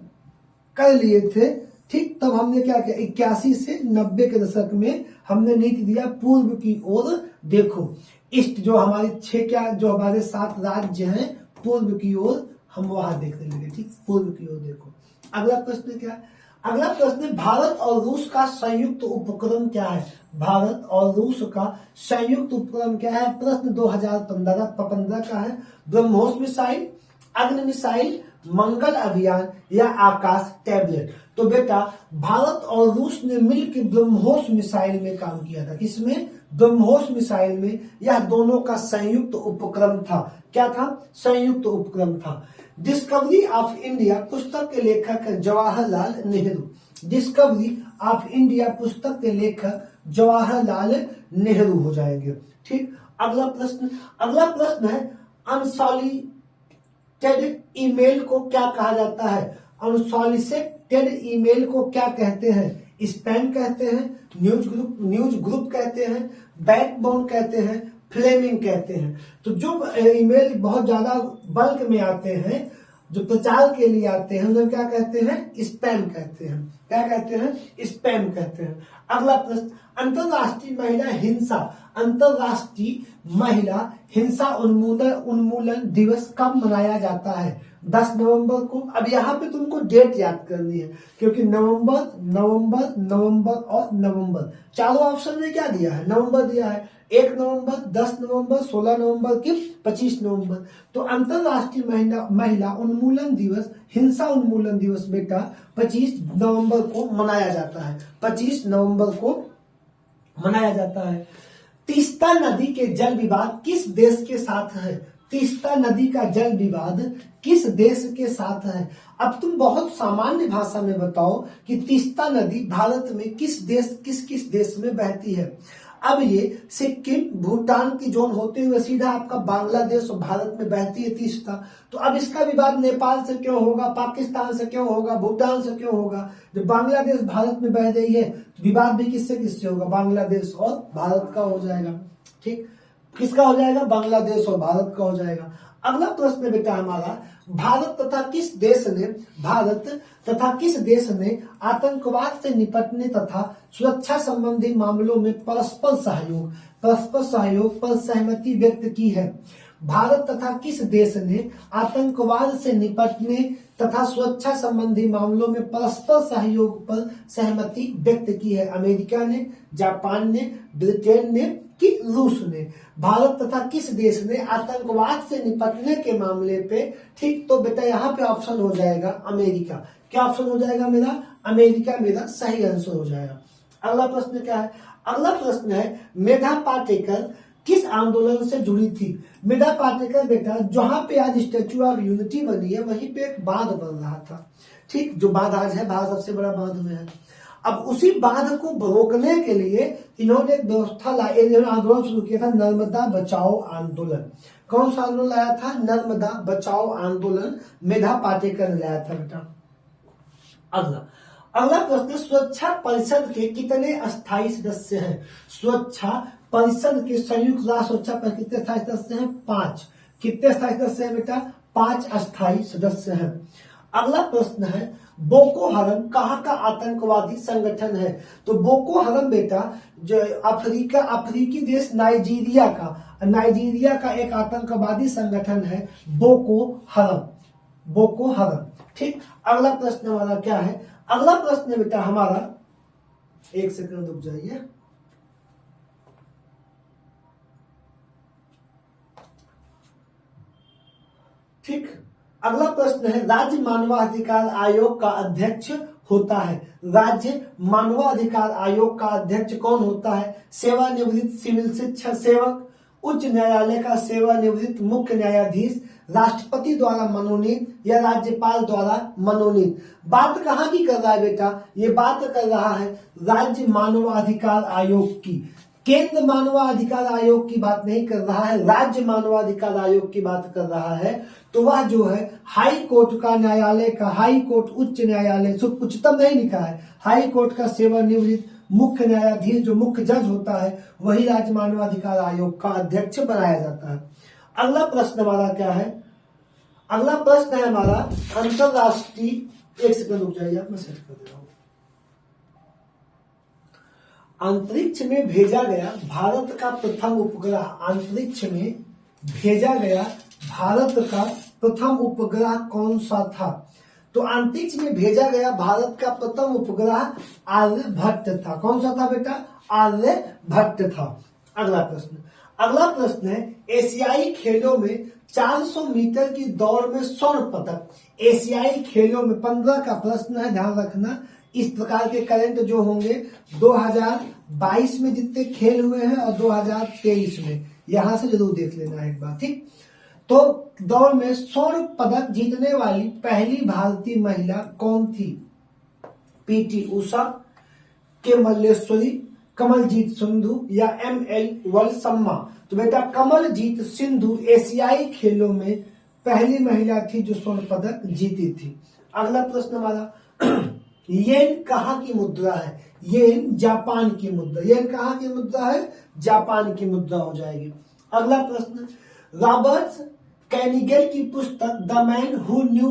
कर लिए थे, ठीक, तब हमने क्या किया? 81 से 90 के दशक में हमने नीति दिया पूर्व की ओर देखो। ईस्ट जो हमारे 6 क्या, जो हमारे 7 राज्य हैं पूर्व की ओर, हम वहां देखने लगे। ठीक, पूर्व की ओर देखो। अगला प्रश्न क्या है? अगला प्रश्न, भारत और रूस का संयुक्त उपक्रम क्या है? भारत और रूस का संयुक्त उपक्रम क्या है? प्रश्न 2015 का है। ब्रह्मोस मिसाइल, अग्नि मिसाइल, मंगल अभियान या आकाश टैबलेट? तो बेटा, भारत और रूस ने मिलकर ब्रह्मोस मिसाइल में काम किया था। किसमें? ब्रह्मोस मिसाइल में। यह दोनों का संयुक्त उपक्रम था। क्या था? संयुक्त उपक्रम था। डिस्कवरी ऑफ इंडिया पुस्तक के लेखक Jawaharlal Nehru. Discovery of India पुस्तक के लेखक जवाहरलाल नेहरू हो जाएंगे। ठीक, अगला प्रश्न है अनसॉलिसिटेड ईमेल को क्या कहा जाता है? अनसॉलिसिटेड ईमेल को क्या कहते हैं? स्पैम कहते हैं, न्यूज ग्रुप कहते हैं, बैकबोन कहते हैं, फ्लेमिंग कहते हैं। तो जो ईमेल बहुत ज्यादा बल्क में आते हैं, जो प्रचार के लिए आते हैं, उन्हें क्या कहते हैं? स्पैम कहते हैं। क्या कहते हैं? स्पैम कहते हैं। अगला प्रश्न, अंतरराष्ट्रीय महिला हिंसा उन्मूलन दिवस कब मनाया जाता है? 10 नवंबर को। अब यहाँ पे तुमको डेट याद करनी है, क्योंकि नवंबर और नवंबर चारों ऑप्शन में क्या दिया है? नवंबर दिया है। 1 नवंबर, 10 नवंबर, 16 नवंबर की 25 नवंबर। तो अंतरराष्ट्रीय महिला उन्मूलन दिवस, हिंसा उन्मूलन दिवस बेटा 25 नवंबर को मनाया जाता है। 25 नवंबर को मनाया जाता है। तीस्ता नदी के जल विवाद किस देश के साथ है? तीस्ता नदी का जल विवाद किस देश के साथ है? अब तुम बहुत सामान्य भाषा में बताओ कि तीस्ता नदी भारत में किस किस देश में बहती है। अब ये सिक्किम भूटान की जोन होते हुए सीधा आपका बांग्लादेश और भारत में बहती है तीस्ता। तो अब इसका विवाद नेपाल से क्यों होगा, पाकिस्तान से क्यों होगा, भूटान से क्यों होगा? जब बांग्लादेश भारत में बह रही है तो विवाद भी किससे किससे होगा? बांग्लादेश और भारत का हो जाएगा। ठीक, किसका हो जाएगा? बांग्लादेश और भारत का हो जाएगा। अगला प्रश्न बेटा हमारा, भारत तथा किस देश ने आतंकवाद से निपटने तथा सुरक्षा संबंधी मामलों में परस्पर सहयोग पर सहमति व्यक्त की है? भारत तथा किस देश ने आतंकवाद से निपटने तथा सुरक्षा संबंधी मामलों में परस्पर सहयोग पर सहमति व्यक्त की है? अमेरिका ने, जापान ने, ब्रिटेन ने कि रूस ने? भारत तथा किस देश ने आतंकवाद से निपटने के मामले पे? ठीक, तो बेटा यहाँ पे ऑप्शन हो जाएगा अमेरिका। क्या ऑप्शन हो जाएगा मेरा? अमेरिका मेरा सही आंसर हो जाएगा। अगला प्रश्न क्या है? अगला प्रश्न है, मेधा पाटेकर किस आंदोलन से जुड़ी थी? मेधा पाटेकर बेटा जहां पे आज स्टैच्यू ऑफ यूनिटी बनी है वहीं पे एक बांध बन रहा था। ठीक, जो बांध आज है भारत सबसे बड़ा बांध में है। अब उसी बांध को रोकने के लिए इन्होंने एक व्यवस्था आंदोलन शुरू किया था, नर्मदा बचाओ आंदोलन। कौन सा आंदोलन लाया था? नर्मदा बचाओ आंदोलन मेधा पाटेकर ने लाया था बेटा। अगला प्रश्न, सुरक्षा परिषद के कितने अस्थायी सदस्य हैं? सुरक्षा परिषद के संयुक्त राष्ट्र सुरक्षा परिषद कितने अस्थायी सदस्य हैं? 5। कितने अस्थायी सदस्य हैं बेटा? 5 अस्थायी सदस्य हैं। अगला प्रश्न है, बोको हरम कहाँ का आतंकवादी संगठन है? तो बोको हरम बेटा जो अफ्रीकी देश नाइजीरिया का एक आतंकवादी संगठन है बोको हरम। ठीक, अगला प्रश्न हमारा क्या है? अगला प्रश्न बेटा हमारा, एक सेकंड रुक जाइए। ठीक, अगला प्रश्न है, राज्य मानवाधिकार आयोग का अध्यक्ष होता है? राज्य मानवाधिकार आयोग का अध्यक्ष कौन होता है? सेवानिवृत्त सिविल शिक्षा सेवक, उच्च न्यायालय का सेवानिवृत्त मुख्य न्यायाधीश, राष्ट्रपति द्वारा मनोनीत या राज्यपाल द्वारा मनोनीत? बात कहाँ की कर रहा है बेटा? ये बात कर रहा है राज्य मानवाधिकार आयोग की। केंद्र मानवाधिकार आयोग की बात नहीं कर रहा है, राज्य मानवाधिकार आयोग की बात कर रहा है। तो वह जो है हाई कोर्ट का न्यायालय का, हाई कोर्ट उच्च न्यायालय, उच्चतम नहीं लिखा है, हाई कोर्ट का सेवानिवृत्त मुख्य न्यायाधीश जो मुख्य जज होता है वही राज्य मानवाधिकार आयोग का अध्यक्ष बनाया जाता है। अगला प्रश्न हमारा क्या है? अगला प्रश्न है हमारा अंतरराष्ट्रीय, एक सेकंड रुक जाइए आप, मैं सेट कर दे रहा हूं। अंतरिक्ष में भेजा गया भारत का प्रथम उपग्रह, अंतरिक्ष में भेजा गया भारत का प्रथम उपग्रह कौन सा था? तो अंतरिक्ष में भेजा गया भारत का प्रथम उपग्रह आर्यभट्ट था। कौन सा था बेटा? आर्यभट्ट था। अगला प्रश्न है, एशियाई खेलों में 400 मीटर की दौड़ में स्वर्ण पदक, एशियाई खेलों में 15 का प्रश्न है, ध्यान रखना। इस प्रकार के करंट जो होंगे 2022 में जितने खेल हुए हैं और 2023 में, यहां से जरूर देख लेना एक बार। ठीक, तो दौड़ में स्वर्ण पदक जीतने वाली पहली भारतीय महिला कौन थी? पीटी उषा, के मल्लेश्वरी, कमलजीत सिंधु या ML वलसम्मा? तो बेटा कमलजीत सिंधु एशियाई खेलों में पहली महिला थी जो स्वर्ण पदक जीती थी। अगला प्रश्न हमारा, येन कहाँ की मुद्रा है? येन जापान की मुद्रा। येन कहाँ की मुद्रा है? जापान की मुद्रा हो जाएगी। अगला प्रश्न, रॉबर्ट कैनिगल की पुस्तक the man who knew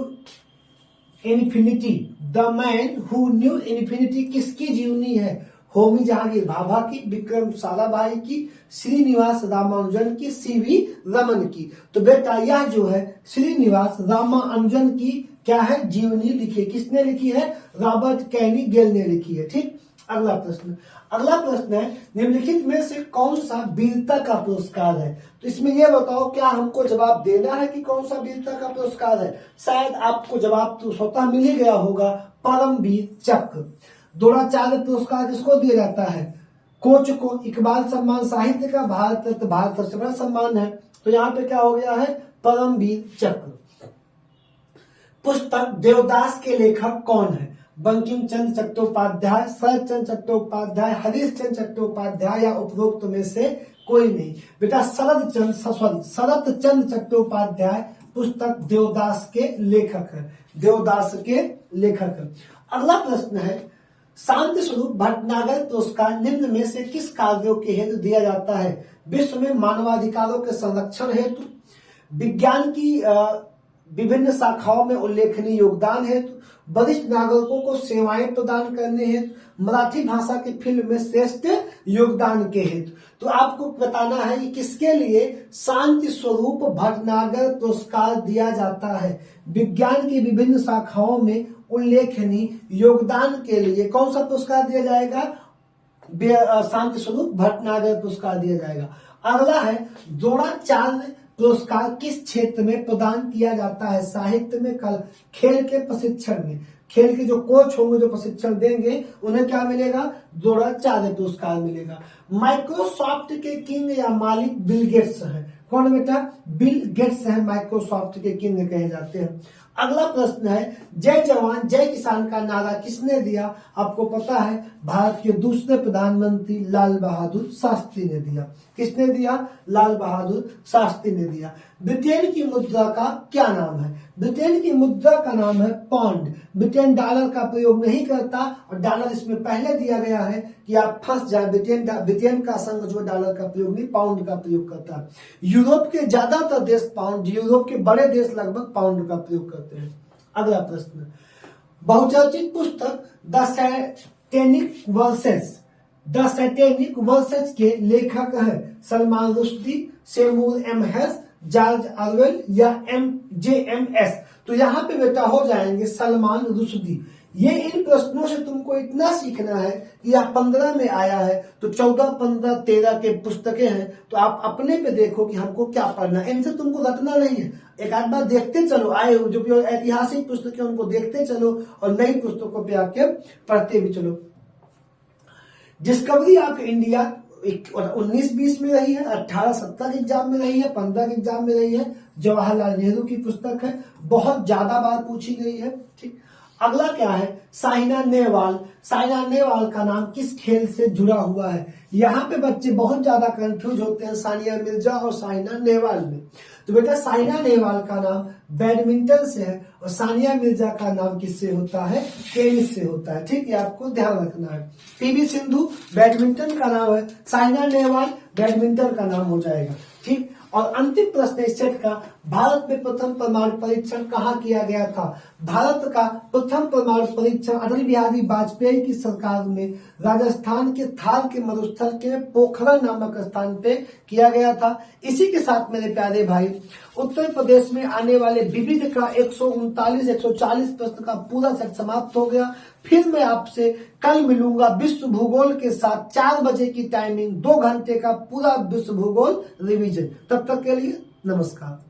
infinity किसकी जीवनी है? होमी जहांगीर भाभा की, विक्रम साराभाई की, श्रीनिवास रामानुजन की, CV रमन की? तो बेटा यह जो है श्रीनिवास रामानुजन की क्या है? जीवनी लिखी है। किसने लिखी है? रॉबर्ट कैनिगल ने लिखी है। ठीक, अगला प्रश्न है, निम्नलिखित में से कौन सा वीरता का पुरस्कार है? तो इसमें यह बताओ, क्या हमको जवाब देना है कि कौन सा वीरता का पुरस्कार है? शायद आपको जवाब तो स्वतः मिल ही गया होगा, परमवीर चक्र। द्रोणाचार्य पुरस्कार किसको दिया जाता है? कोच को इकबाल सम्मान साहित्य का, भारत रत्न भारत सबसे बड़ा सम्मान है। तो यहाँ पे क्या हो गया है, परमवीर चक्र। पुस्तक देवदास के लेखक कौन है? बंकिम चंद्र चट्टोपाध्याय, शरद चंद्र चट्टोपाध्याय, हरीश चंद्र चट्टोपाध्याय या उपरोक्त में से कोई नहीं। बेटा शरद चंद्र चट्टोपाध्याय पुस्तक देवदास के लेखक है, देवदास के लेखक है। अगला प्रश्न है, शांति स्वरूप भटनागर पुरस्कार निम्न में से किस कार्यों के हेतु दिया जाता है? विश्व में मानवाधिकारों के संरक्षण हेतु, विज्ञान की विभिन्न शाखाओं में उल्लेखनीय योगदान हेतु, वरिष्ठ नागरिकों को सेवाएं प्रदान करने हेतु, मराठी भाषा की फिल्म में श्रेष्ठ योगदान के हेतु। तो आपको बताना है कि किसके लिए शांति स्वरूप भटनागर पुरस्कार दिया जाता है? विज्ञान की विभिन्न शाखाओं में उल्लेखनीय योगदान के लिए कौन सा पुरस्कार दिया जाएगा? शांति स्वरूप भटनागर पुरस्कार दिया जाएगा। अगला है, द्रोणाचार्य पुरस्कार किस क्षेत्र में प्रदान किया जाता है? साहित्य में, खेल के प्रशिक्षण में। खेल के जो कोच होंगे जो प्रशिक्षण देंगे उन्हें क्या मिलेगा? द्रोणाचार्य पुरस्कार मिलेगा। माइक्रोसॉफ्ट के किंग या मालिक बिल गेट्स है। कौन बेटा? बिल गेट्स है, माइक्रोसॉफ्ट के किंग कहे जाते हैं। अगला प्रश्न है, जय जवान जय किसान का नारा किसने दिया? आपको पता है, भारत के दूसरे प्रधानमंत्री लाल बहादुर शास्त्री ने दिया। किसने दिया? लाल बहादुर शास्त्री ने दिया। ब्रिटेन की मुद्रा का क्या नाम है? ब्रिटेन की मुद्रा का नाम है पाउंड। ब्रिटेन डॉलर का प्रयोग नहीं करता और डॉलर इसमें पहले दिया गया है कि आप फंस जाए। ब्रिटेन का संघ जो डॉलर का प्रयोग नहीं, पाउंड का प्रयोग करता है। यूरोप के ज्यादातर देश पाउंड, यूरोप के बड़े देश लगभग पाउंड का प्रयोग करते हैं। अगला प्रश्न, बहुचर्चित पुस्तक द सैटेनिक वर्सेस के लेखक है? Salman Rushdie, Seymour M Hersh, George Orwell या JMS? तो यहाँ पे बेटा हो जाएंगे सलमान रुश्दी। ये इन प्रश्नों से तुमको इतना सीखना है कि यह 15 में आया है, तो 14, 15, 13 के पुस्तकें हैं, तो आप अपने पे देखो कि हमको क्या पढ़ना है। इनसे तुमको रटना नहीं है, एक आध बार देखते चलो, आए जो भी ऐतिहासिक पुस्तकें उनको देखते चलो और नई पुस्तकों पे आके पढ़ते भी चलो। डिस्कवरी ऑफ इंडिया 19-20 में रही है, 18-17 के एग्जाम में रही है, 15 के एग्जाम में रही है। जवाहरलाल नेहरू की पुस्तक है, बहुत ज्यादा बार पूछी गई है। ठीक, अगला क्या है, साइना नेहवाल का नाम किस खेल से जुड़ा हुआ है? यहाँ पे बच्चे बहुत ज्यादा कंफ्यूज होते हैं सानिया मिर्जा और साइना नेहवाल में। तो बेटा साइना नेहवाल का नाम बैडमिंटन से है और सानिया मिर्जा का नाम किससे होता है? टेनिस से होता है। ठीक है, आपको ध्यान रखना है। पीवी सिंधु बैडमिंटन का नाम है, साइना नेहवाल बैडमिंटन का नाम हो जाएगा। ठीक, और अंतिम प्रश्न इस सेट का, भारत में प्रथम परमाणु परीक्षण कहाँ किया गया था? भारत का प्रथम परमाणु परीक्षण अटल बिहारी वाजपेयी की सरकार में राजस्थान के थार के मरुस्थल के पोखरण नामक स्थान पे किया गया था। इसी के साथ मेरे प्यारे भाई, उत्तर प्रदेश में आने वाले विविध का 139-140 प्रश्न का पूरा सेट समाप्त हो गया। फिर मैं आपसे कल मिलूंगा विश्व भूगोल के साथ 4 बजे की टाइमिंग, 2 घंटे का पूरा विश्व भूगोल रिवीजन। तब तक के लिए नमस्कार।